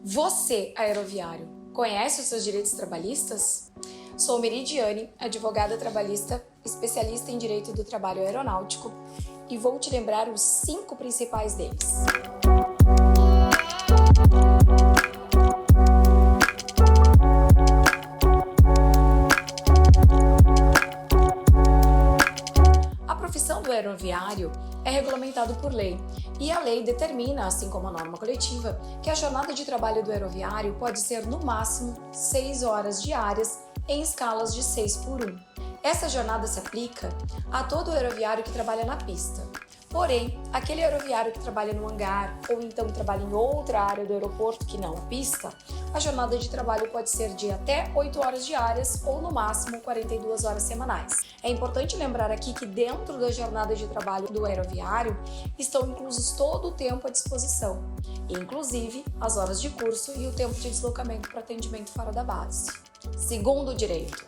Você, aeroviário, conhece os seus direitos trabalhistas? Sou Meridiane, advogada trabalhista, especialista em direito do trabalho aeronáutico, e vou te lembrar os 5 principais deles. A profissão do aeroviário é regulamentado por lei e a lei determina, assim como a norma coletiva, que a jornada de trabalho do aeroviário pode ser no máximo 6 horas diárias em escalas de 6 por 1. Essa jornada se aplica a todo aeroviário que trabalha na pista. Porém, aquele aeroviário que trabalha no hangar ou então trabalha em outra área do aeroporto que não a pista, a jornada de trabalho pode ser de até 8 horas diárias ou no máximo 42 horas semanais. É importante lembrar aqui que dentro da jornada de trabalho do aeroviário estão inclusos todo o tempo à disposição, inclusive as horas de curso e o tempo de deslocamento para atendimento fora da base. Segundo direito.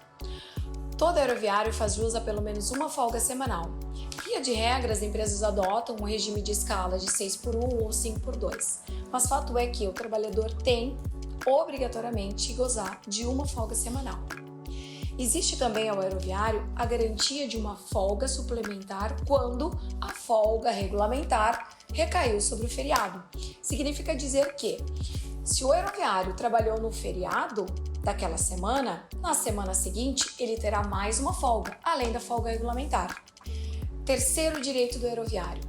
Todo aeroviário faz jus a pelo menos uma folga semanal. Via de regra, as empresas adotam um regime de escala de 6 por 1 ou 5 por 2. Mas fato é que o trabalhador tem, obrigatoriamente, gozar de uma folga semanal. Existe também ao aeroviário a garantia de uma folga suplementar quando a folga regulamentar recaiu sobre o feriado. Significa dizer que, se o aeroviário trabalhou no feriado daquela semana, na semana seguinte ele terá mais uma folga, além da folga regulamentar. Terceiro direito do aeroviário.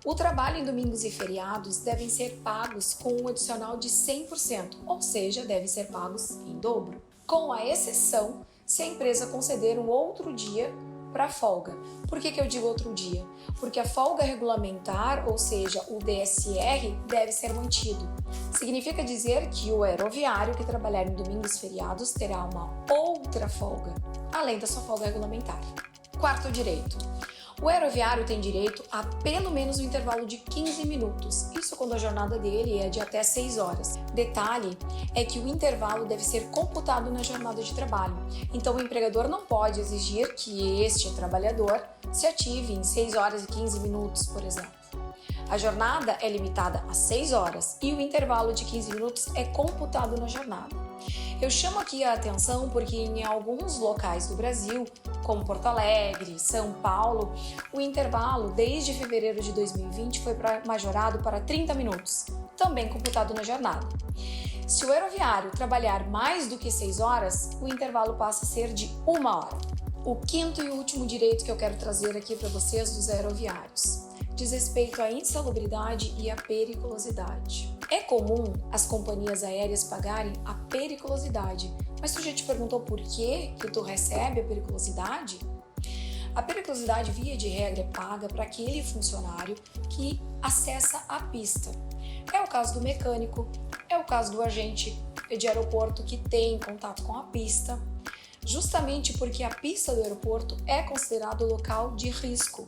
O trabalho em domingos e feriados devem ser pagos com um adicional de 100%, ou seja, devem ser pagos em dobro, com a exceção se a empresa conceder um outro dia para folga. Por que eu digo outro dia? Porque a folga regulamentar, ou seja, o DSR, deve ser mantido. Significa dizer que o aeroviário que trabalhar em domingos e feriados terá uma outra folga, além da sua folga regulamentar. Quarto direito. O aeroviário tem direito a pelo menos um intervalo de 15 minutos, isso quando a jornada dele é de até 6 horas. Detalhe é que o intervalo deve ser computado na jornada de trabalho, então o empregador não pode exigir que este trabalhador se ative em 6 horas e 15 minutos, por exemplo. A jornada é limitada a 6 horas e o intervalo de 15 minutos é computado na jornada. Eu chamo aqui a atenção porque em alguns locais do Brasil, como Porto Alegre, São Paulo, o intervalo desde fevereiro de 2020 foi majorado para 30 minutos, também computado na jornada. Se o aeroviário trabalhar mais do que 6 horas, o intervalo passa a ser de 1 hora. O quinto e último direito que eu quero trazer aqui para vocês dos aeroviários diz respeito à insalubridade e à periculosidade. É comum as companhias aéreas pagarem a periculosidade, mas tu já te perguntou por que tu recebe a periculosidade? A periculosidade, via de regra, é paga para aquele funcionário que acessa a pista. É o caso do mecânico, é o caso do agente de aeroporto que tem contato com a pista, justamente porque a pista do aeroporto é considerado local de risco,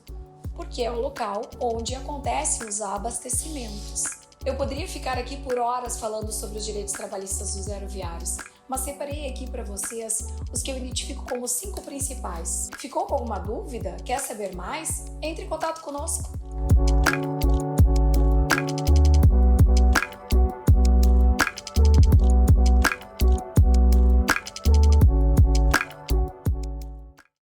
porque é o local onde acontecem os abastecimentos. Eu poderia ficar aqui por horas falando sobre os direitos trabalhistas dos aeroviários, mas separei aqui para vocês os que eu identifico como 5 principais. Ficou com alguma dúvida? Quer saber mais? Entre em contato conosco!